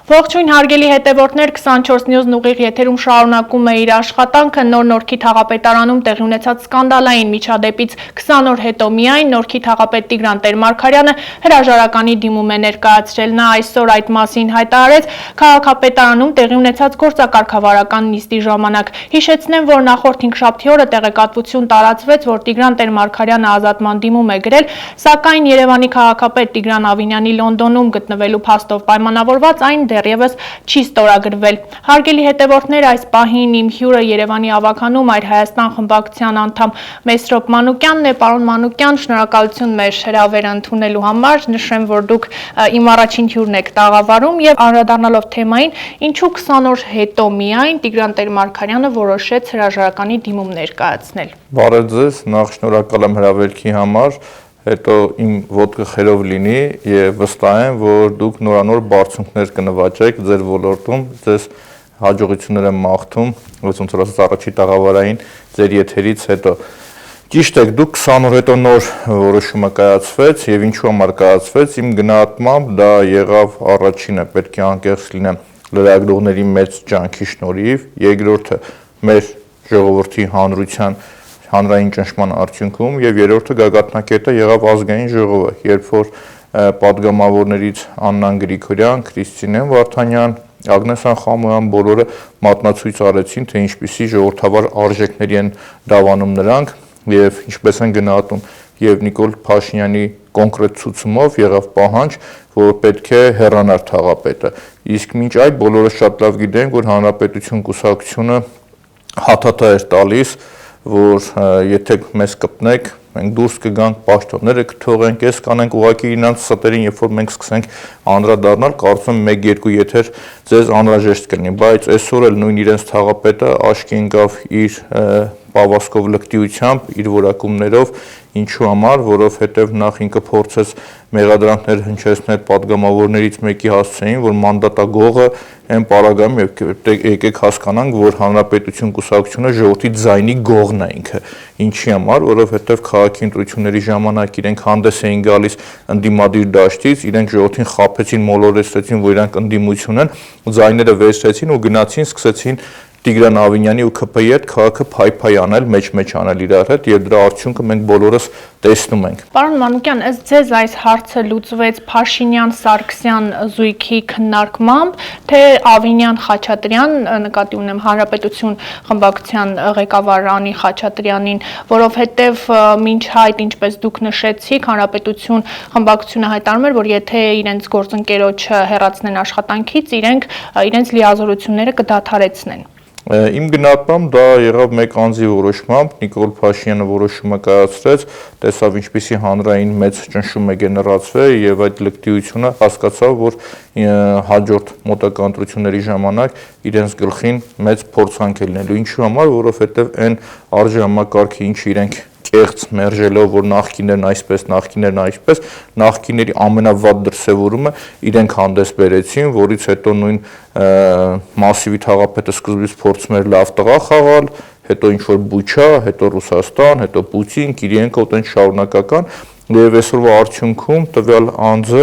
Ողջույն հարգելի հետևորդներ, 24 News-ն ուղիղ եթերում շարունակում է իր աշխատանքը Նորքի թաղապետարանում տեղի ունեցած սկանդալային միջադեպից 20 օր հետո միայն Նորքի թաղապետ Տիգրան Տեր-Մարգարյանը հրաժարականի դիմում է ներկայացրել։ Նա այսօր այդ մասին հայտարարեց քաղաքապետարանում տեղի ունեցած գործակարգավարական նիստի ժամանակ։ Հիշեցնեմ, որ նախորդ 5-շաբթի օրը տեղեկատվություն տարածվեց, որ Տիգրան Տեր-Մարգարյանը ազատման դիմում է գրել, սակայն Երևանի քաղաքապետ Տիգրան Ավինյանի Լոնդոնում գտնվելու փաստով պայմանավորված այն դեռևս չի ստորագրվել։ Հարգելի հետևորդներ, այս պահին իմ հյուրը Երևանի ավագանում Այր Հայաստան խմբակցության անդամ Մեսրոպ Մանուկյանն է։ Պարոն Մանուկյան, շնորհակալություն մեր հրավերը ընդունելու համար։ Նշեմ, որ դուք իմ առաջին հյուրն եք տաղավարում եւ անդրադառնալով թեմային, ինչու 20 օր հետո միայն Տիգրան Տեր-Մարգարյանը որոշեց հրաժարականի դիմում ներկայացնել։ Բարև ձեզ, նախ շնորհակալ եմ հրավերքի համար, հետո իմ ոտքը խերով լինի եւ վստահ եմ, որ դուք նորանոր բարձունքներ կնվաճեք ձեր ոլորտում, ձեզ հաջողություններ եմ մաղթում, ոնց որ ասած առաջի տաղավարային ձեր եթերից հետո։ Ճիշտ է, դուք 20 օր հետո նոր որոշումը կայացվեց եւ ինչու համար կայացվեց, իմ գնահատմամբ դա եղավ առաջինը, պետք է անկեղծ լինեմ, լրագրողների մեծ ջանքի շնորհիվ, երկրորդը մեր ժողովրդի հանրության հանրային ճնշման արդյունքում եւ երրորդը գագաթնակետը եղավ ազգային ժողովը, երբ որ պատգամավորներից Աննան Գրիգորյան, Քրիստինեն Վարդանյան, Ագնես Անխամոյան բոլորը մատնացույց արեցին, թե ինչպիսի ժողովրդավար արժեքների են դավանում նրանք եւ ինչպես են գնահատում եւ Նիկոլ Փաշինյանի կոնկրետ ցուցումով եղավ պահանջ, որ պետք է հեռանար թաղապետը։ Իսկ մինչ այդ բոլորը շատ լավ գիտեն, որ Հանրապետություն կուսակցությունը հաթաթա էր տալիս, որ եթե մեզ կպնեք, մենք դուրս կգանք, պաշտոնները կթողենք, ես կանենք ուղղակի իրանց ստերին, երբ որ մենք սկսենք անդրադառնալ, կարծում եմ 1-2 եթեր ձեզ անհրաժեշտ կլինի, բայց այսօր էլ նույն իրենց թաղապետը աչքի ընկավ իր պավասկով լկտիությամբ, իր որակումներով, ինչու համար, որովհետև նախ ինքը փորձեց մեղադրանքներ հնչեցնել պատգամավորներից մեկի հասցեին, որ մանդատագողը այն պարագայում եկեք հասկանանք, որ Հանրապետություն կուսակցությունը ժողովրդի ձայնի գողն է ինքը, ինչի համար, որովհետև քաղաքի ընտրությունների ժամանակ իրենք հանդես էին գալիս ընդդիմադիր դաշտից, իրենք ժողովրդին խաբեցին, մոլորեցրեցին, որ իրանք ընդդիմություն են, ձայները վերցրեցին ու գնացին, սկսեցին Տիգրան Ավինյանի ու ՔՓ-ի հետ քաղաքը փայփայ անել, մեջ անել իրար հետ եւ դրա արդյունքը մենք բոլորս տեսնում ենք։ Պարոն Մանուկյան, ձեզ այս հարցը լուծվեց Փաշինյան-Սարգսյան զույգի քննարկմամբ, թե Ավինյան-Խաչատրյան, նկատի ունեմ Հանրապետություն խմբակցության ղեկավար Անի Խաչատրյանին, որովհետեւ մինչ այդ, ինչպես դուք նշեցիք, Հանրապետություն խմբակցությունը հայտարարում էր, որ եթե իրենց գործընկերոջը հեռացնեն աշխատանքից, իրենց լիազորությունները կդադարեցնեն։ Իմ գնահատմամբ դա եղավ մեկ անձի որոշմամբ, Նիկոլ Փաշինյանը որոշումը կայացրեց, տեսավ ինչպիսի հանրային մեծ ճնշում է գեներացվել եւ այդ լկտիությունը հասկացավ, որ հաջորդ մոտակա ընտրությունների ժամանակ իրենց գլխին մեծ փորձանք է լինելու, ինչու համար, որովհետեւ այն արժեհամակարգը, ինչ իրենք կեղծ մերժելով, որ նախկիներն այսպես, նախկիների ամենավատ դրսևորումը իրենք հանդես բերեցին, որից հետո նույն մասիվի թաղապետը սկզբից փորձում էր լավ տղա խաղալ, հետո ինչ-որ Բուչա, հետո Ռուսաստան, հետո Պուտին, Կիրիենկո, այդպես շարունակական, եւ այսօրվա արդյունքում տվյալ անձը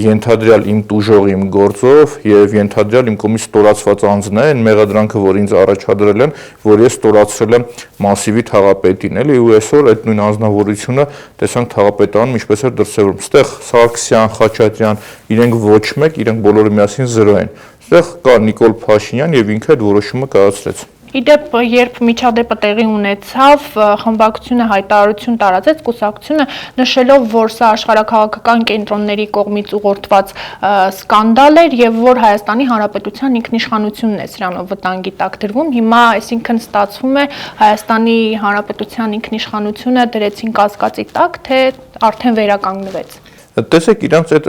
ենթադրյալ իմ տուժող իմ գործով եւ ենթադրյալ իմ կողմից ստորացված անձն է, այն մեղադրանքը, որ ինձ առաջադրել են, որ ես ստորացրել եմ մասիվի թաղապետին, էլի, ու այսօր այդ նույն անձնավորությունը տեսանք թաղապետարանում ինչպես էր դրսևորում։ Այստեղ Սարգսյան, Խաչատրյան, իրենք ոչ մեկ, իրենք բոլորը միասին 0 են։ Այստեղ կա Նիկոլ Փաշինյան եւ ինքը այդ որոշումը կայացրեց։ Իդեպ, երբ միջադեպը տեղի ունեցավ, խմբակցությունը հայտարարություն տարածեց, կուսակցությունը նշելով, որ սա աշխարհաքաղաքական կենտրոնների կողմից ուղղորդված սկանդալ էր եւ որ Հայաստանի Հանրապետության ինքնիշխանությունն է սրանով վտանգի տակ դրվում։ Հիմա, այսինքն ստացվում է Հայաստանի Հանրապետության ինքնիշխանությունը դրեցին կասկածի տակ, թե արդեն վերականգնվեց։ Տեսեք, իրանց այդ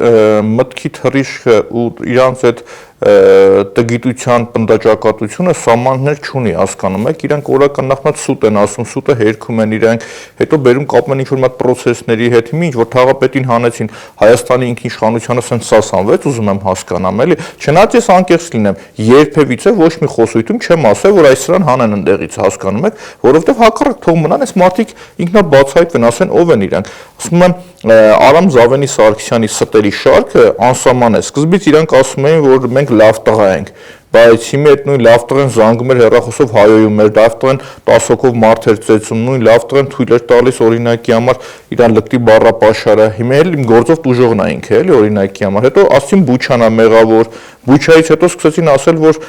մտքի թռիչքը ու իրանց այդ տգիտության պնդաճակատությունը սահմաններ չունի, հասկանում եք, իրանք օրական նախնած սուտ են ասում, սուտը հերքում են իրանք, հետո բերում կապում են ինչ-որ մատ պրոցեսների հետ, ինչ որ թաղապետին հանեցին Հայաստանի ինքնիշխանությանը սենց սասանվեց, ուզում եմ հասկանամ, էլի, չնայած ես անկեղծ լինեմ, երբևիցե ոչ մի խոսույթում չեմ ասել, որ այս սրան հանեն ընդեղից, հասկանում եք, որովհետև հակառակ թող մնան, այս մարդիկ ինքնաբացահայտվեն, ասեն ով են իրանք, ասում եմ Արամ Զավենի Սարգսյանի ստերի շարքը անսահման է, սկզբից իրանք ասում էին, որ մենք մենք լավ տղա ենք, բայց հիմա այդ նույն լավ տղեն զանգում էր հեռախոսով հայոյում էր, լավ տղեն 10 հոգով մարդ էր ծեծում, նույն լավ տղեն թույլ էր տալիս օրինակի համար իրան լկտի բառապաշարը, հիմա էլ իմ գործով տուժողն է ինքը, էլի օրինակի համար, հետո ասին Բուչան է մեղավոր, Բուչայից հետո սկսեցին ասել, որ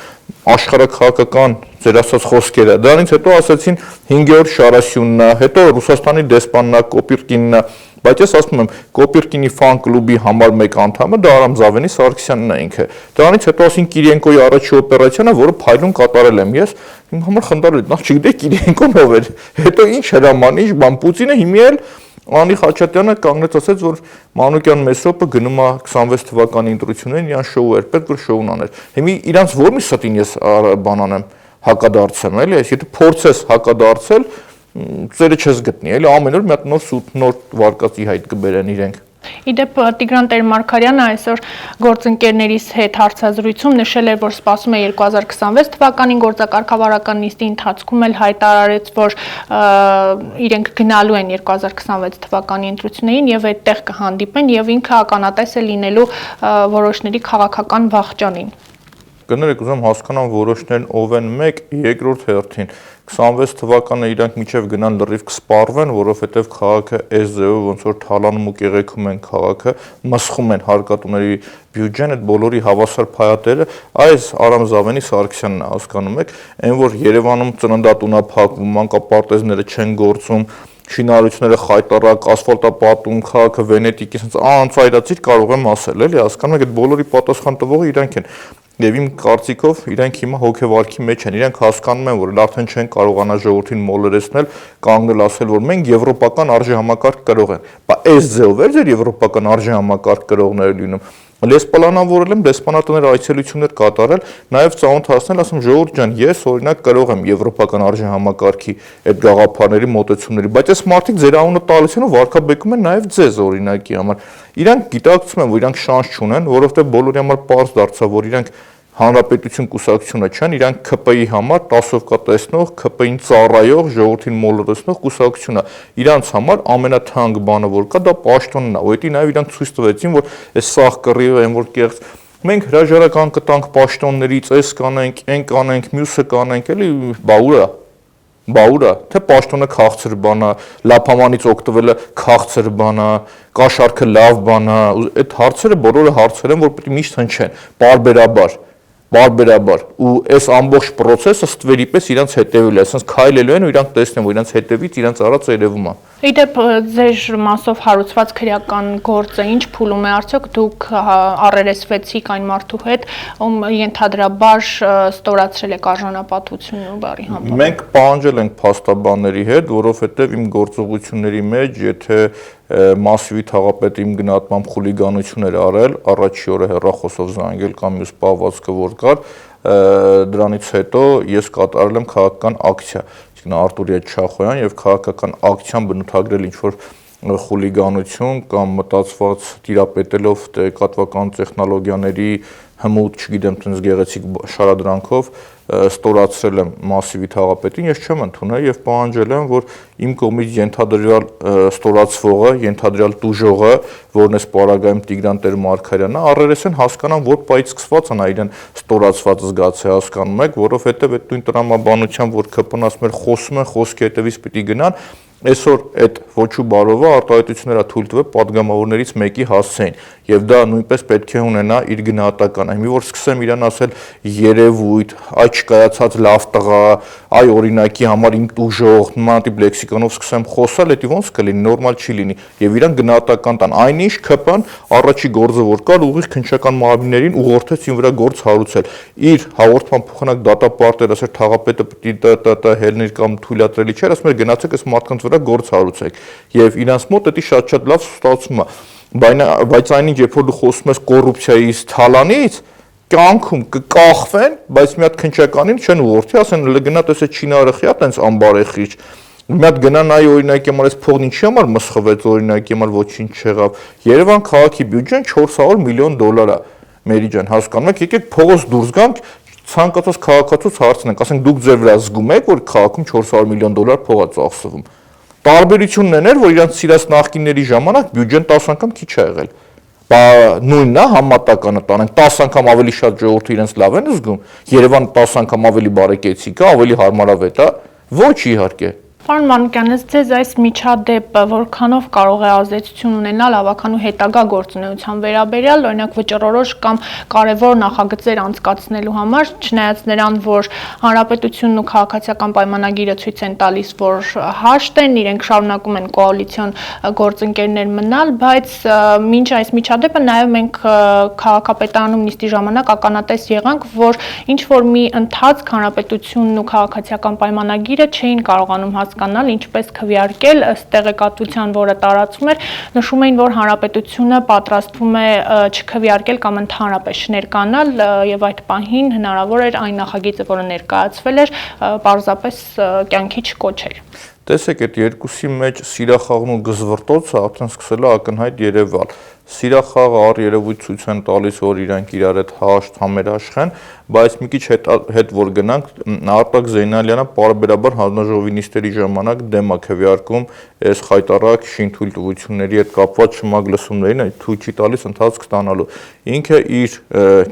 աշխարհաքաղաքական ձեր ասած խոսքերը, դրանից հետո ասեցին 5-րդ Շարասյունն է, հետո Ռուսաստանի դեսպանն է, Կոպիրկինն է, բայց ես ասում եմ, Կոպիրկինի ֆան կլուբի համար մեկ անդամը դա Արամ Զավենի Սարգսյանն է ինքը։ Դրանից հետո ասին Կիրիենկոյի առաջի օպերացիան, որը փայլուն կատարել եմ ես, իմ համար խնդրել, նախ չգիտեի Կիրիենկոն ով էր։ Հետո ինչ հրաման, ինչ բան, Պուտինը հիմա էլ Անի Խաչատյանը կանգնեց ասեց, որ Մանուկյան Մեսրոպը գնում է 26 թվականի ընտրություններին, իրան շոու էր, պետք որ շոուն աներ։ Հիմա իրանց ո՞ր մի ստին ես բան անեմ, հակադարձեմ, էլի, ես եթե փորձես հակադարձել, ծերը չես գտնի, էլի ամեն օր մի հատ նոր սուտ, նոր վարկածի հայտ կբերեն իրենք։ Իդեպ Տիգրան Տեր-Մարգարյանը այսօր գործընկերներիս հետ հարցազրույցում նշել էր, որ սպասում է 2026 թվականին գործակարգավարական նիստի ընթացքում էլ հայտարարեց, որ իրենք գնալու են 2026 թվականի ընտրություններին եւ այդտեղ կհանդիպեն եւ ինքը ականատես է լինելու որոշների քաղաքական վախճանին։ Կներեք, ուզում հասկանամ որոշներն ով են մեկ, երկրորդ հերթին 26 թվականը իրանք միջև գնան լրիվ կսպառվեն, որովհետև քաղաքը այս ձևով ոնց որ թալանում ու կեղեքում են քաղաքը, մսխում են հարկատուների բյուջեն, այդ բոլորի հավասար փայատերը, այս Արամ Զավենի Սարգսյանն է, հասկանում եք, այն որ Երևանում ծննդատուն է փակվում, մանկապարտեզները չեն գործում, շինարարությունները խայտառակ, ասֆալտապատում, քաղաքը Վենետիկի, ասենց անցայրացիր կարող եմ ասել, էլի, հասկանում եք, այդ բոլորի պատասխան տվողը իրանք են։ Եվ իմ կարծիքով իրանք հիմա հոգեվարքի մեջ են, իրանք հասկանում են, որ արդեն չեն կարողանա ժողովրդին մոլորեցնել, կանգնել ասել, որ մենք եվրոպական արժեհամակարգ կրող ենք։ Բա այս ձևով էր ձեր եվրոպական արժեհամակարգ կրողները լինում։ Լեսպալանավորել եմ, դեսպանատներ այցելություններ կատարել, նաև ծանոթ հասնել, ասում ժողովուրդ ջան, ես օրինակ կրող եմ եվրոպական արժեհամակարգի այդ գաղափարների մոտեցումների, բայց այս մարդիկ ձեր անունը տալիս են ու վարկաբեկում են նաև ձեզ օրինակի համար։ Իրանք գիտակցում են, որ իրանք շանս չունեն, որովհետև բոլորի համար պարզ դարձավ, որ իրանք Հանրապետություն կուսակցությունը չեն, իրանք ԿՊ-ի համար 10-ով կա տեսնող, ԿՊ-ին ծառայող, ժողովրդին մոլորեցնող կուսակցությունն է։ Իրանց համար ամենաթանկ բանը որ կա, դա պաշտոնն է։ Ուղղակի նաև իրանք ցույց տվեցին, որ այս սաղ կռիվը այն որ կեղծ մենք հրաժարական կտանք պաշտոններից, այս կանենք, այն կանենք, մյուսը կանենք, էլի բաուրա, թե պաշտոնը քաղցր բան է, լափամանից օգտվելը քաղցր բան է, կաշառքը լավ բան է, այդ հարցերը բոլորը հարցեր են, որ պետք է միշտ հնչեն, բարբերաբար ու այս ամբողջ process-ը ստվերի պես իրանց հետևել է, ասես քայլելու են ու իրանք տեսնեն, որ իրանց հետևից իրանց արածը երևում է։ Իդեպ ձեր մասով հարուցված քրեական գործը ինչ փուլում է, արդյոք դուք առերեսվեցիք այն մարդու հետ, ում ենթադրաբար ստորացրել եք արժանապատվությունը ու բարի համբավ։ Մենք պահանջել ենք փաստաբանների հետ, որովհետև իմ գործողությունների մեջ, եթե մասիվի թաղապետը իմ գնահատմամբ խուլիգանություն էր արել, առաջի օրը հեռախոսով զանգել կամ մյուս պահվածքը որ կար, դրանից հետո ես կատարել եմ քաղաքական ակցիա, Արտուրիա Չախոյան եւ քաղաքական ակցիան բնութագրել ինչ-որ խուլիգանություն կամ մտածված տիրապետելով տեղեկատվական տեխնոլոգիաների հմուտ, չգիտեմ, տենց գեղեցիկ շարադրանքով ստորացրել եմ մասիվի թաղապետին, ես չեմ ընդունել եւ պահանջել եմ, որ իմ կողմից ենթադրյալ ստորացվողը, ենթադրյալ տուժողը, որն է սպարագայում Տիգրան Տեր-Մարգարյանը, առերեսեն հասկանան, որ պայից սկսված է իրեն ստորացված զգաց է, հասկանում եք, որովհետեւ այդ նույն տրամաբանությամբ, որ ԿՊ-ն ասում էր խոսում են, խոսքի հետևից պիտի գնան, այսօր այդ ոչու բարովը արտահայտությունները թույլ տվել падգամավորներից մեկի հասցեին եւ դա նույնպես պետք է ունենա իր գնահատականը։ Հիմա որ սկսեմ իրան ասել երևույթ, այ չկայացած լավ տղա, այ օրինակի համար իմ տուժող, նման տիպ լեքսիկոնով սկսեմ խոսալ, դա ոնց կլինի, նորմալ չի լինի եւ իրան գնահատական տան։ Այնինչ ԿՊ-ն առաջի գործը որ կար ուղիղ քննչական մարմիններին ուղղորդեց ին վրա գործ հարուցել։ Իր հաղորդման փոխանակ դատապարտեր ասեր թաղապետը պիտի հելներ կամ թույլատրելի չէր, ասում էր գնացեք այս մարդկանց վրա գործ հարուցեք եւ իրանց մոտ դա շատ լավ ստացվում է, բայց այնինչ երբ որ դու խոսում ես կոռուպցիայից, թալանից, կյանքում կկախվեն, բայց մի հատ քննչականին չեն ուղղորդի, ասեն գնա տեսե չինարխի է, տենց ամբարեխիչ, մի հատ գնա նայ օրինակի համար այս փողն ինչի համար մսխվեց, օրինակի համար ոչինչ չեղավ, Երևան քաղաքի բյուջեն $400 միլիոն է, մերի ջան, հասկանում եք, եկեք փողոց դուրս գանք, ցանկացած քաղաքացուց հարցնենք, ասենք դուք ձեր վրա զգում եք, որ քաղաքում $400 միլիոն փող է ծախսվում։ Տարբերությունն էր, որ իրանց սիրած նախկինների ժամանակ բյուջեն 10 անգամ քիչ է եղել։ նույնն է, համատականը տանենք, 10 անգամ ավելի շատ ժողովուրդը իրենց լավ են զգում, Երևանը 10 անգամ ավելի բարեկեցիկ է, ավելի հարմարավետ է, ոչ իհարկե։ Պարոն Մանուկյան, ձեզ այս միջադեպը որքանով կարող է ազդեցություն ունենալ ավականու հետագա գործունեության վերաբերյալ, օրինակ վճռորոշ կամ կարևոր նախագծեր անցկացնելու համար, չնայած նրան, որ Հանրապետությունն ու քաղաքացիական պայմանագիրը ցույց են տալիս, որ հաշտ են, իրենք շարունակում են կոալիցիոն գործընկերներ մնալ, բայց մինչ այս միջադեպը նաև մենք քաղաքապետարանում նիստի ժամանակ ականատես եղանք, որ ինչ որ մի ընթացք Հանրապետությունն ու քաղաքացիական պայմանագիրը չէին կարողանում հասկանալ ինչպես քվեարկել ըստ տեղեկատվության, որը տարածվում էր, նշում էին, որ Հանրապետությունը պատրաստվում է չքվեարկել կամ ընդհանրապես չներկանալ եւ այդ պահին հնարավոր էր այն նախագիծը, որը ներկայացվել էր, պարզապես կյանքի չկոչել։ Տեսեք, այդ երկուսի մեջ սիրախաղն ու գզվռտոցը արդեն սկսել է ակնհայտ երևալ։ Սիրախաղը առերևույթ ցույց են տալիս, որ իրանք իրար հետ հաշտ համերաշխեն, բայց մի քիչ հետ որ գնանք, Արտակ Զեյնալյանը պարբերաբար հանձնաժողովի նիստերի ժամանակ դեմ է քվեարկում այս խայտառակ շինթույլտվությունների հետ կապված շմագ լսումներին, այդ թույլ չի տալիս ընթացք ստանալու։ Ինքը իր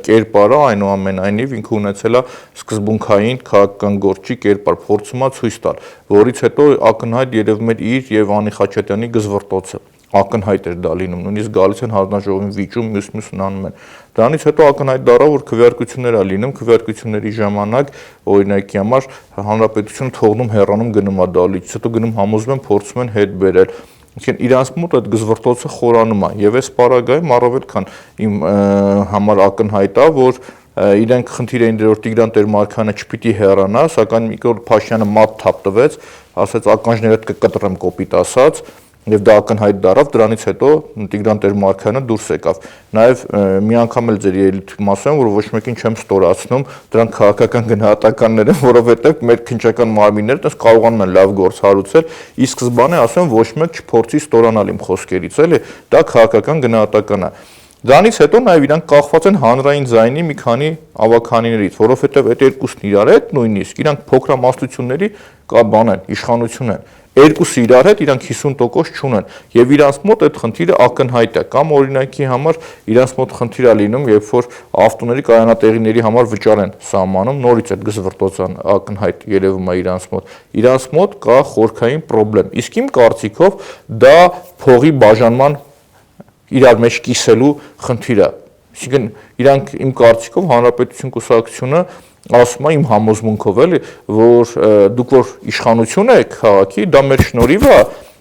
կերպարը այնուամենայնիվ ինքը ունեցել է սկզբունքային քաղաքական գործի կերպար, փորձում է ցույց տալ, որից հետո ակնհայտ երևում էր իր եւ Անի Խաչատյանի գզվռտոցը։ Ակնհայտ էր դա լինում, նույնիսկ գալիս են հանձնաժողովին վիճում, մյուսն անում են։ Դրանից հետո ակնհայտ դառավ, որ քվեարկություններ է լինում, քվեարկությունների ժամանակ օրինակի համար Հանրապետությունը թողնում հեռանում գնում է դալիճ, հետո գնում համոզում են, փորձում են հետ բերել։ Այսինքն իրանց մոտ այդ գզվռտոցը խորանում է, եւ այս պարագայում առավել քան իմ համար ակնհայտ է, որ իրենք խնդիր էին դրել, որ Տիգրան Տեր-Մարգարյանը չպիտի հեռանա, սակայն Նիկոլ Փաշինյանը մատ թափ տվեց, ասաց ականջներդ կկտրեմ կոպիտ ասած, եւ դա ակնհայտ դառավ, դրանից հետո Տիգրան Տեր-Մարգարյանը դուրս եկավ։ Նաեւ մի անգամ էլ ձեր ելույթում ասեմ, որ ոչ մեկին չեմ ստորացնում, դրանք քաղաքական գնահատականներ են, որովհետեւ մեր քննչական մարմինները դες կարողանում են լավ գործ հարուցել, ի սկզբանե ասեմ, ոչ մեկ չփորձի ստորանալ իմ խոսքերից, էլի, դա քաղաքական գնահատական է։ Դրանից հետո նաև իրանք կախված են հանրային ձայնի մի քանի ավականիներից, որովհետև այդ երկուսն իրար հետ նույնիսկ իրանք փոքրամասնությունների կա բան են, իշխանություն են։ Երկուսը իրար հետ իրանք 50% չունեն եւ իրանց մոտ այդ խնդիրը ակնհայտ է կամ օրինակի համար իրանց մոտ խնդիր է լինում, երբ որ ավտոների կայանատեղիների համար վճար են սահմանում, նորից այդ գզվռտոցան ակնհայտ երևում է իրանց մոտ կա խորքային խնդրեմ։ Իսկ իմ կարծիքով դա փողի բաժանման իրար մեջ կիսելու խնդիր է։ Այսինքն իրանք իմ կարծիքով Հանրապետություն կուսակցությունը ասում է իմ համոզմունքով էլի, որ դուք որ իշխանություն եք քաղաքի, դա մեր շնորհիվ է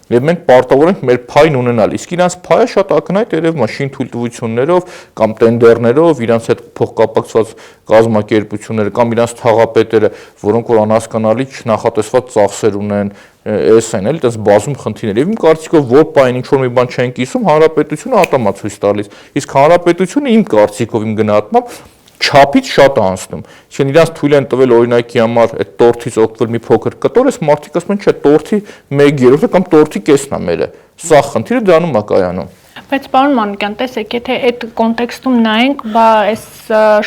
եւ մենք պարտավոր ենք մեր փայն ունենալ։ Իսկ իրանց փայը շատ ակնհայտ երևում է շինթույլտվություններով կամ տենդերներով, իրանց հետ փոխկապակցված կազմակերպությունները կամ իրանց թաղապետերը, որոնք որ անհասկանալի չնախատեսված ծախսեր ունեն, էս են էլի, այդպես բազում խնդիրներ։ Եվ իմ կարծիքով որ պայն ինչ որ մի բան չեն կիսում, Հանրապետությունը ատամա ցույց տալիս։ Իսկ Հանրապետությունը իմ կարծիքով, իմ գնահատմամբ չափից շատ անցնում։ Այսինքն իրանց թույլ են տվել օրինակի համար այդ տորթից օգտվել մի փոքր կտոր, այս մարդիկ ասում են, չէ, տորթի 1/3 կամ տորթի կեսն է մերը։ Սա խնդիրը դրանում է կայանում։ Բայց պարոն Մանուկյան, տեսեք, եթե այդ կոնտեքստում նայենք, այս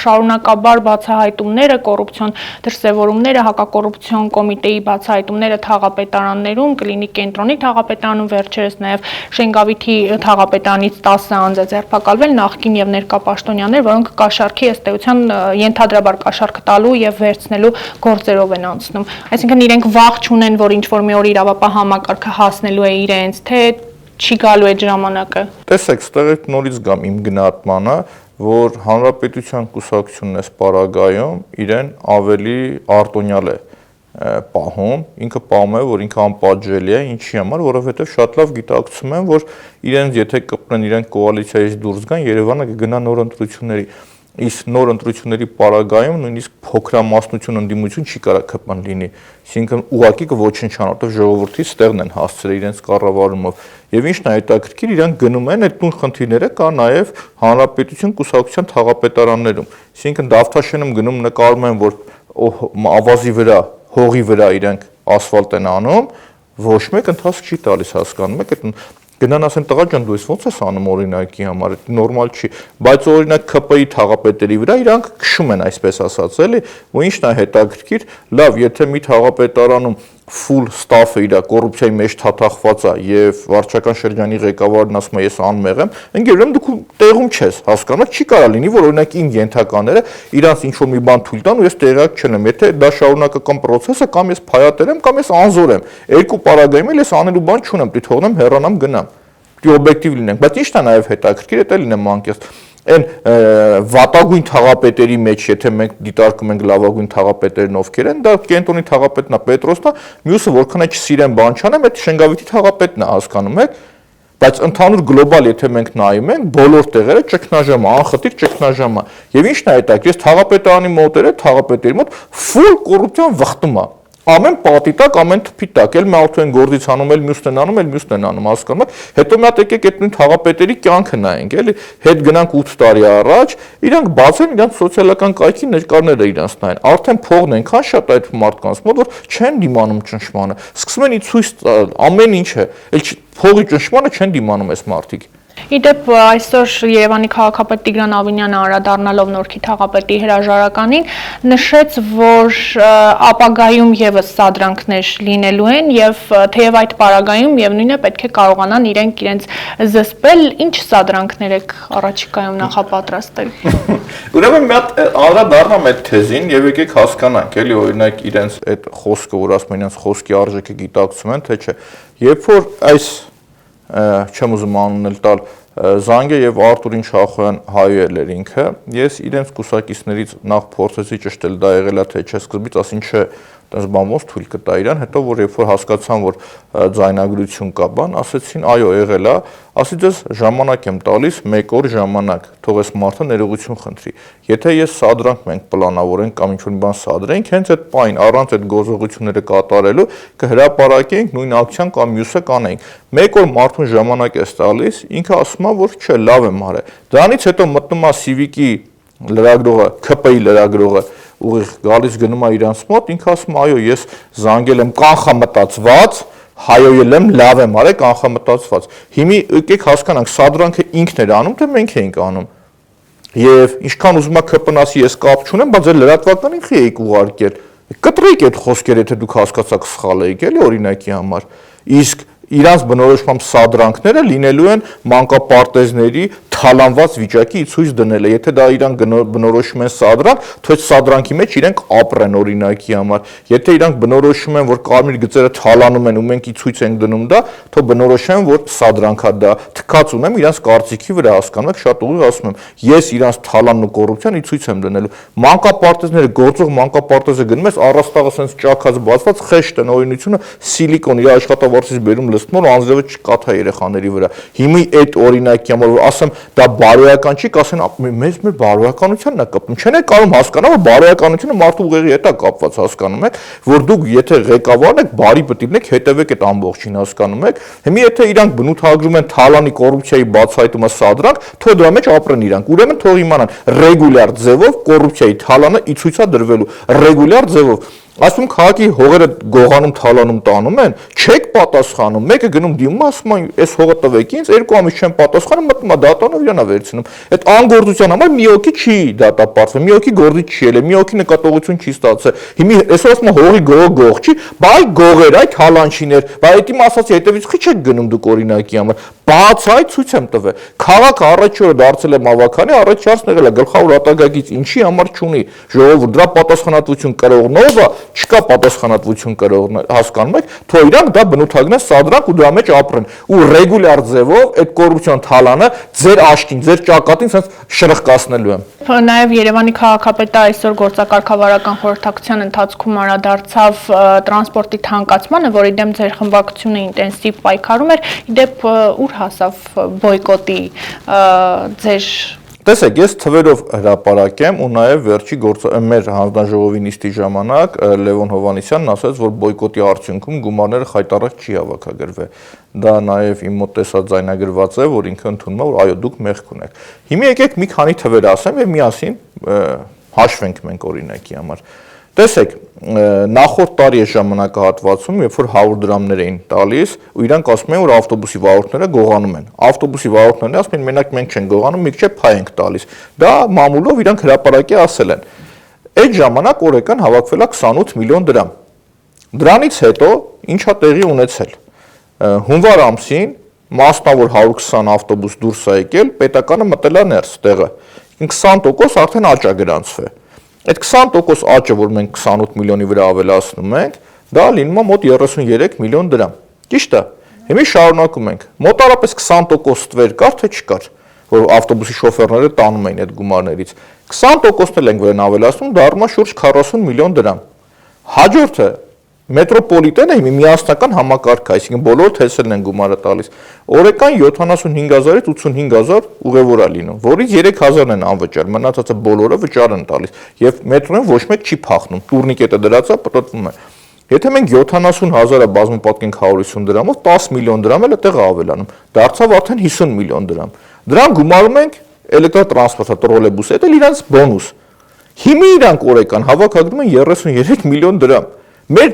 շարունակաբար բացահայտումները, կոռուպցիոն դրսևորումները, հակակոռուպցիոն կոմիտեի բացահայտումները թաղապետարաններում, կլինիկ կենտրոնի թաղապետարանում, վերջերս նաև Շենգավիթի թաղապետարանից 10 անձ է ձերբակալվել, նախկին եւ ներկա պաշտոնյաներ, որոնք կաշառքի ըստ էության ենթադրաբար կաշառք տալու եւ վերցնելու գործերով են անցնում։ Այսինքն իրենք վախ չունեն, որ ինչ որ մի օր իրավապահ համակարգը հասնելու է իրենց, թե չի գալու այդ ժամանակը։ Տեսեք, ստեղ նորից գամ իմ գնահատմանը, որ Հանրապետության կուսակցությունն այս պարագայում իրեն ավելի արտոնյալ է պահում, ինքը պահում է, որ ինքը անպատժելի է, ինչի համար, որովհետև շատ լավ գիտակցում են, որ իրենց եթե կպնեն իրենք կոալիցիայից դուրս գան, Երևանը կգնա նոր ընտրությունների։ Իսկ նոր ընտրությունների պարագայում նույնիսկ փոքրամասնություն ընդդիմություն չի կարող կպան լինի։ Այսինքն ուղղակի կոչնչան, որտեղ ժողովրդի ստեղն են հասցրել իրենց կառավարումով։ Եվ ինչն է հետաքրքիր, իրանք գնում են այդ նույն խնդիրները կա նաև Հանրապետություն կուսակցության թաղապետարաններում։ Այսինքն Դավթաշենում գնում նկարում են, որ ավազի վրա, հողի վրա իրենք ասֆալտ են անում, ոչ մեկ ընթացք չի տալիս, հասկանում եք, այդ գնան ասեն տղա ջան դու ոնց ես անում օրինակի համար, դա նորմալ չի, բայց օրինակ ԿՊ-ի թաղապետերի վրա իրանք քշում են այսպես ասած էլի, ու ինչն է հետաքրքիր, լավ, եթե մի թաղապետարանում full staff-ը իր կոռուպցիայի մեջ թաթախված է եւ վարչական շրջանի ղեկավարն ասում է ես անմեղ եմ, ընկերներım դուք տեղում չես, հասկանաք, չի կարա լինի, որ օրինակ իմ ենթակաները իրանց ինչ որ մի բան թույլ տան ու ես տեղյակ չեմ, եթե դա շարունակական process է, կամ ես փայատել եմ, կամ ես անզոր եմ, երկու պարագայում էլ ես անելու բան չունեմ, դի թողնեմ հեռանամ գնամ, դի օբյեկտիվ լինենք, բայց ի՞նչն է նաեւ հետաքրքիր, դա լինեմ անկեղծ Այն վատագույն թաղապետերի մեջ, եթե մենք դիտարկում ենք լավագույն թաղապետերն ովքեր են, դա կենտրոնի թաղապետն է, Պետրոսն է, մյուսը որքան է չսիրեն բան չանեմ, այդ Շենգավիթի թաղապետն է, հասկանում եք, բայց ընդհանուր գլոբալ եթե մենք նայում ենք, բոլոր տեղերը ճգնաժամ է, անխտիր ճգնաժամ է։ Եվ ի՞նչն է այդ, ես թաղապետարանի մոտերը, թաղապետերի մոտ full կոռուպցիան վխտում է։ Ամեն պատի տակ, ամեն թփի տակ, էլ մարդու են գործից անում, էլ մյուսն են անում, էլ մյուսն են անում, հասկանում եք։ Հետո մի հատ եկեք այդ նույն թաղապետերի կյանքը նայենք, էլի, հետ գնանք 8 տարի առաջ, իրանք բացեն իրանք սոցիալական կայքի ներկաները իրանց նայեն։ Արդեն փողն այնքան շատ այդ մարդկանց մոտ, որ չեն դիմանում ճնշմանը։ Սկսում են ցույց տալ ամեն ինչը, էլ փողի ճնշմանը չեն դիմանում այս մարդիկ։ Իդեպ այսօր Երևանի քաղաքապետ Տիգրան Ավինյանը անդրադառնալով Նորքի թաղապետի հրաժարականին նշեց, որ ապագայում եւս սադրանքներ լինելու են եւ թեև այդ պարագայում միևնույն է պետք է կարողանան իրենց զսպել, ինչ սադրանքներ եք առաջիկայում նախապատրաստել։ Ուրեմն մի հատ անդրադառնամ այդ թեզին եւ եկեք հասկանանք, էլի օրինակ իրենց այդ խոսքը, որ ասում են իրենց խոսքի արժեքը գիտակցում են, թե չէ։ Երբ որ այս չեմ ուզում անունել տալ Զանգե եւ Արտուրին Շախոյան հայել էր ինքը, ես իրենց կուսակիցներից նախ փորձեցի ճշտել դա եղել է թե չէ, սկզբից ասին չէ, այդպես բան ոնց թույլ կտա իրան, հետո որ երբ որ հասկացան, որ ձայնագրություն կա բան, ասեցին այո եղել է, ասի ձեզ ժամանակ եմ տալիս, 1 օր ժամանակ, թող այս մարդը ներողություն խնդրի։ Եթե ես սադրանք մենք պլանավորենք կամ ինչ-որ մի բան սադրենք, հենց այդ պայն առանց այդ գործողությունները կատարելու կհրապարակենք նույն ակցիան կամ մյուսը կանենք։ 1 օր մարդուն ժամանակ ես տալիս, ինքը ասում է, որ չէ, լավ եմ արել։ Դրանից հետո մտնում է Civic-ի լրագրողը, ՔՊ-ի լրագրողը ուղիղ գալիս գնում է իրանց մոտ, ինքը ասում այո, ես զանգել եմ կանխամտածված, հայոյել եմ, լավ եմ արել, կանխամտածված։ Հիմի եկեք հասկանանք, սադրանքը ինքն էր անում, թե մենք էինք անում։ Եվ ինչքան ուզում ա ՔՊ-ն ասի, ես կապ չունեմ, բայց ձեր լրատվականին խի էիք ուղարկել։ Կտրեք այդ խոսքերը, եթե դուք հասկացաք սխալ եք, էլի օրինակի համար։ Իսկ իրանց բնորոշմամբ սադրանքները լինելու են մանկապարտեզների թալանված վիճակի ցույց դնելը, եթե դա իրանք բնորոշում են սադրանք, թող սադրանքի մեջ իրենք ապրեն օրինակի համար, եթե իրանք բնորոշում են, որ կարմիր գծերը թալանում են ու մենք ի ցույց ենք դնում դա, թող բնորոշեն, որ սադրանքա դա, թքած ունեմ իրանց կարծիքի վրա, հասկանում եք, շատ ուղիղ ասում եմ, ես իրանց թալանն ու կոռուպցիան ի ցույց եմ դնելու, մանկապարտեզները գործող մանկապարտեզը գնում ես առաստաղը sense ճաքած բացված խեշտ են օրինությունը սիլիկոն իր աշխատավարձից բերում լցնում ու անձրևը չկաթա երեխաների վրա։ Հիմի այդ օրինակի համար որ ասեմ դա բարոյական չի, կասեն մեր բարոյականությանն է կապում։ Չեն է կարող հասկանալ, որ բարոյականությունը մարդու ուղեղի հետ է կապված, հասկանում եք, որ դուք եթե ղեկավարն եք, բարի պետք լինեք, հետևեք այդ ամբողջին, հասկանում եք։ Հիմի եթե իրանք բնութագրում են թալանի կոռուպցիայի բացահայտումը սադրանք, թող դրա մեջ ապրեն իրանք։ Ուրեմն թող իմանան ռեգուլյար ձևով կոռուպցիայի թալանը ի ցույց է դրվելու, ռեգուլյար ձևով։ Ասում քաղաքի հողերը գողանում թալանում տանում են, չեք պատասխանում, մեկը գնում դիմում ասում է, այս հողը տվեք ինձ, 2 ամիս չեմ պատասխանում, մտնում է դատանով իրանա վերցնում։ Այդ անգործության համար մի հոգի չի դատապարտվել, մի հոգի գործից չի ելել, մի հոգի նկատողություն չի ստացել։ Հիմի այսօր ասում է հողի գողը գող չի, բայ գողեր, այդ հալանչիներ, բայ այդ իմ ասացի հետևից խի չեք գնում դուք օրինակի համար։ Բացայ ցույց եմ տվել։ Քաղաքը առաջի օրը դարձել է մավաքանի, առաջ հարցն եղել է գլխավոր ատագագից ինչի համար չունի։ Ժողովուրդ դրա պատասխանատվություն կրողնով է, չկա պատասխանատվություն կրողն, հասկանում եք, թող իրանք դա բնութագրեն սադրանք ու դրա մեջ ապրեն ու ռեգուլյար ձևով այդ կոռուպցիոն թալանը ձեր աշկին, ձեր ճակատին sense շրխկացնելու եմ։ Նաև Երևանի քաղաքապետը այսօր գործակարգավարական խորհրդակցության ընթացքում անդրադարձավ տրանսպորտի թանկացմանը, որի դեմ ձեր խմբակցությունը ինտենսիվ պայքարում էր, իդեպ ուր հասավ բոյկոտի ձեր Տեսեք, ես թվերով հրապարակեմ ու նաև վերջի մեր հանձնաժողովի նիստի ժամանակ Լևոն Հովհաննիսյանն ասաց, որ բոյկոտի արդյունքում գումարները խայտառակ չի հավաքագրվել։ Դա նաև իմ մոտ տեսած ձայնագրված է, որ ինքը ընդունում է, որ այո, դուք մեղք ունեք։ Հիմա եկեք մի քանի թվեր ասեմ եւ միասին հաշվենք մենք օրինակի համար։ Տեսեք, նախորդ տարի այս ժամանակահատվածում, երբ որ 100 դրամներ էին տալիս, ու իրանք ասում են, որ ավտոբուսի վարորդները գողանում են։ Ավտոբուսի վարորդներն ասում են, մենակ մենք չենք գողանում, մի քիչ փայ ենք տալիս։ Դա մամուլով իրանք հրապարակի ասել են։ Այդ ժամանակ օրական հավաքվել է 28 միլիոն դրամ։ Դրանից հետո ինչա տեղի ունեցել։ Հունվար ամսին մասնավոր 120 ավտոբուս դուրս է եկել, պետականը մտել է ներս տեղը։ 20% արդեն աճ է գրանցվել։ Այդ 20% աճը, որ մենք 28 միլիոնի վրա ավելացնում ենք, դա լինում է մոտ 33 միլիոն դրամ։ Ճիշտ է։ Հիմա շարունակում ենք։ Մոտարապես 20% ստվեր կար, թե չկար, որ ավտոբուսի շոֆերները տանում էին այդ գումարներից։ 20%-ն էլ ենք վերն ավելացնում, դառնում է շուրջ 40 միլիոն դրամ։ Հաջորդը մետրոպոլիտենը միասնական համակարգ է, այսինքն բոլորը թեսերն են գումարը տալիս։ Օրական 75000-ից 85000 ուղևոր է լինում, որից 3000-ն են անվճար, մնացածը բոլորը վճար են տալիս, եւ մետրոն ոչ մեկ չի փախնում, տուրնիկետը դրած է, պտտվում է։ Եթե մենք 70000-ը բազմապատկենք 150 դրամով, 10 միլիոն դրամ էլ այդտեղ ավելանում, դարձավ արդեն 50 միլիոն դրամ։ Դրան գումարում ենք էլեկտրոտրանսպորտը, տրոլեյբուսը, դա իրանց բոնուս։ Հիմա իրանք օրական հավաքագրում են 33 միլիոն դրամ։ Մեր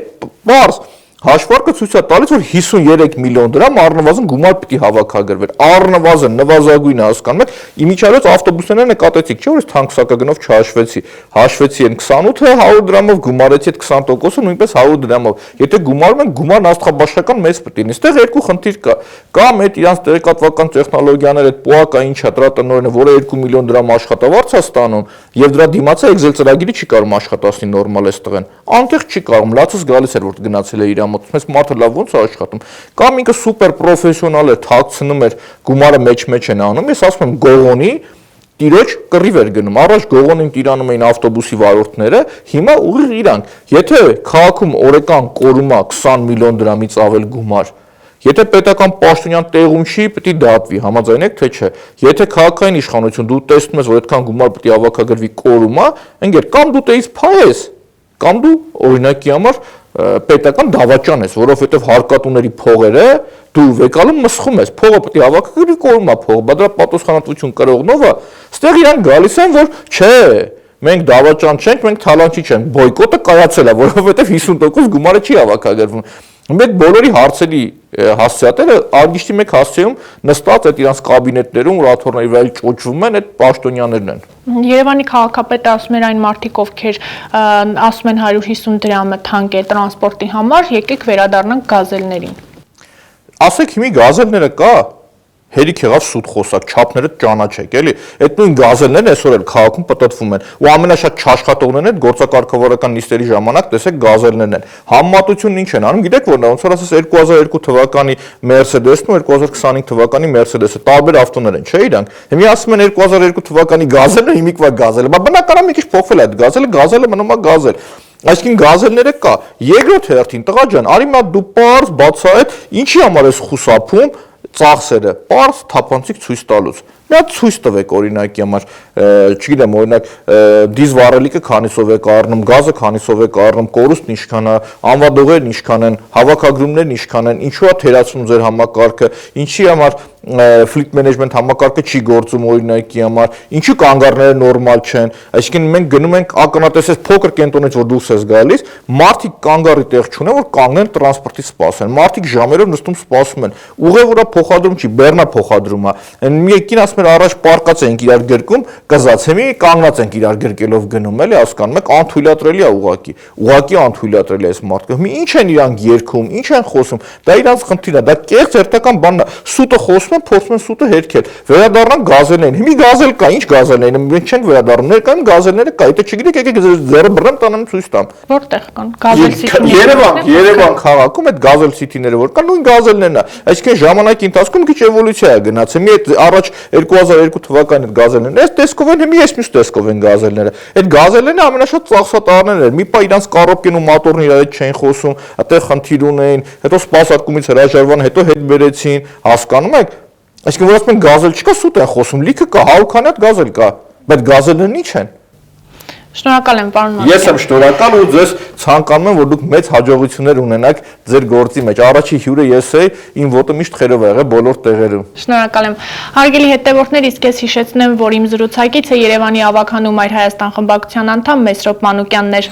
բարձ հաշվարկը ցույց է տալիս, որ 53 միլիոն դրամ առնվազն գումար պիտի հավաքագրվեր։ Առնվազն նվազագույնը հասկանում եք, իմիջիայլոց ավտոբուսներն նկատեցիք, չէ՞ որ թանկ սակագնով չհաշվեցի։ Հաշվեցի են 28-ը 100 դրամով, գումարեցի այդ 20%-ը նույնպես 100 դրամով։ Եթե գումարում են, գումարն աստղաբաշխական մեծ պիտի լինի։ Այստեղ երկու խնդիր կա։ Կամ այդ իրանց տեղեկատվական տեխնոլոգիաները, այդ ՊՕԱԿ-ը ինչա դրա տնօրենը, որը 2 միլիոն դրամ աշխատավարձ է ստանում, եւ դրա դիմաց է Excel ծրագիրը չի կարող աշխատացնի նորմալ էս տղեն։ Անկեղ չի կարող, լացս գալիս էր որ գնացել է իր մոտ, մեզ մարդը լավ ոնց է աշխատում, կամ ինքը սուպեր պրոֆեսիոնալ է, թաքցնում էր, գումարը մեջ են անում, ես ասում եմ Գողոնի տիրոջ կռիվ էր գնում, առաջ Գողոնին տիրանում էին ավտոբուսի վարորդները, հիմա ուղիղ իրանք, եթե քաղաքում օրական կորում է 20 միլիոն դրամից ավել գումար, եթե պետական պաշտոնյան տեղում չի, պետք է դատվի, համաձայն եք թե չէ, եթե քաղաքային իշխանություն դու տեսնում ես, որ այդքան գումար պետք է հավաքագրվի կորում է, ընկեր, կամ դու տեից փայես, կամ դու օրինակի համար պետական դավաճան ես, որովհետև հարկատուների փողերը դու վեկալում մսխում ես, փողը պետք է հավաքագրվի կորում է փողը, բայց դրա պատասխանատվություն կրողնովը, ստեղ իրանք գալիս են, որ չէ, մենք դավաճան չենք, մենք թալանչի չենք, բոյկոտը կայացել է, որովհետև 50% գումարը չի հավաքագրվում։ Մեկ բոլորի հարցերի հասցեատերը արգիշտի մեկ հասցեում նստած այդ իրանց կաբինետներում ռաթորների վրա ճոճվում են, այդ պաշտոնյաներն են։ Երևանի քաղաքապետը ասում էր այն մարդիկ, ովքեր ասում են 150 դրամը թանկ է տրանսպորտի համար, եկեք վերադառնանք գազելներին։ Ասեք հիմի գազելները կա, հերիք եղավ սուտ խոսակ, չափները ճանաչեք, էլի, այդ նույն գազելներն այսօր էլ քաղաքում պտտվում են, ու ամենաշատ չաշխատողներն են գործակարգավորական նիստերի ժամանակ տեսեք գազելներն են։ Համեմատությունն ինչ են անում, գիտեք որ նա ոնց որ ասես 2002 թվականի Mercedes-ն ու 2025 թվականի Mercedes-ը տարբեր ավտոներ են, չէ՞ իրանք։ Հիմա ասում են 2002 թվականի գազելը, հիմիկվա գազելը, բայց բնականաբար մի քիչ փոխվել է այդ գազելը մնում է գազել։ Այսինքն գազելները կա։ Երկրորդ հերթին տղա ջան, արի մա դու պարզ բացահայտ, ինչի համար ես խուսափում ծախսերը, պարզ թափանցիկ ցույց տալուց։ Մի հատ ցույց տվեք օրինակի համար, չգիտեմ, օրինակ դիզ վառելիքը քանիսով եք առնում, գազը քանիսով եք առնում, կորուստն ինչքան է, անվադողերն ինչքան են, հավաքագրումներն ինչքան են, ինչու է թերացում ձեր համակարգը, ինչի համար ֆլիտ մենեջմենտ համակարգը չի գործում օրինակի համար, ինչու կանգառները նորմալ չեն, այսինքն մենք գնում ենք ակնատեսես փոքր կենտրոնից որ դուրս ես գալիս, մարդիկ կանգառի տեղ չունեն, որ կանգնեն տրանսպորտի սպասեն, մարդիկ ժամերով նստում սպասում են, ուղևորա փոխադրում չի, բեռնա փոխադրում է, մի ասում էր առաջ պարկած ենք իրար գրկում, կզած հիմի կանգնած ենք իրար գրկելով գնում, էլի հասկանում եք, անթույլատրելի է ուղղակի անթույլատրելի է այս մարդը։ Մի ինչ են իրանք երգում, ինչ են խոսում, դա իրանց խնդիրն է, դա կեղծ հերթական բանն է, սուտը խոսում են, փորձում են սուտը հերքել, վերադառնանք գազելներին, հիմի գազել կա, ինչ գազելներին, մենք չենք վերադառնում, ներկայում գազելները կա, եթե չգիտեք, եկեք ձեռը բռնեմ տանեմ ցույց տամ։ Որտեղ կան գազել սիթիները։ Երևան քաղաքում այդ գազել սիթիները որ կան, նույն գազելներն է, այսինքն ժամանակի ընթացքում քիչ էվոլյուցիա է գնացել, մի այդ առաջ 2002 թվականի գազելներն, այս տեսքով են, հիմա ես մյուս տեսքով են գազելները։ Այդ գազելներն ամենաշատ ծախսատարներն են։ Մի պա իրանց կարոպկեն ու մատորն իրար հետ չէին խոսում, այդտեղ խնդիր ունեին, հետո սպասարկումից հրաժարվան, հետո հետ բերեցին, հասկանում եք։ Այսինքն որ ասում են գազել չկա, սուտ են խոսում, լիքը կա, 100 քանի հատ գազել կա, բայց գազելներն ինչ են։ Շնորհակալ եմ, պարոն Մանուկյան։ Ես եմ շնորհակալ ու ձեզ ցանկանում եմ, որ դուք մեծ հաջողություններ ունենաք ձեր գործի մեջ։ Առաջի հյուրը ես էի, իմ ոտը միշտ խերով ա եղել բոլոր տեղերում։ Շնորհակալ եմ։ Հարգելի հետևորդներ, իսկ ես հիշեցնեմ, որ իմ զրուցակիցը Երևանի ավագանու Մայր Հայաստան խմբակցության անդամ Մեսրոպ Մանուկյանն էր։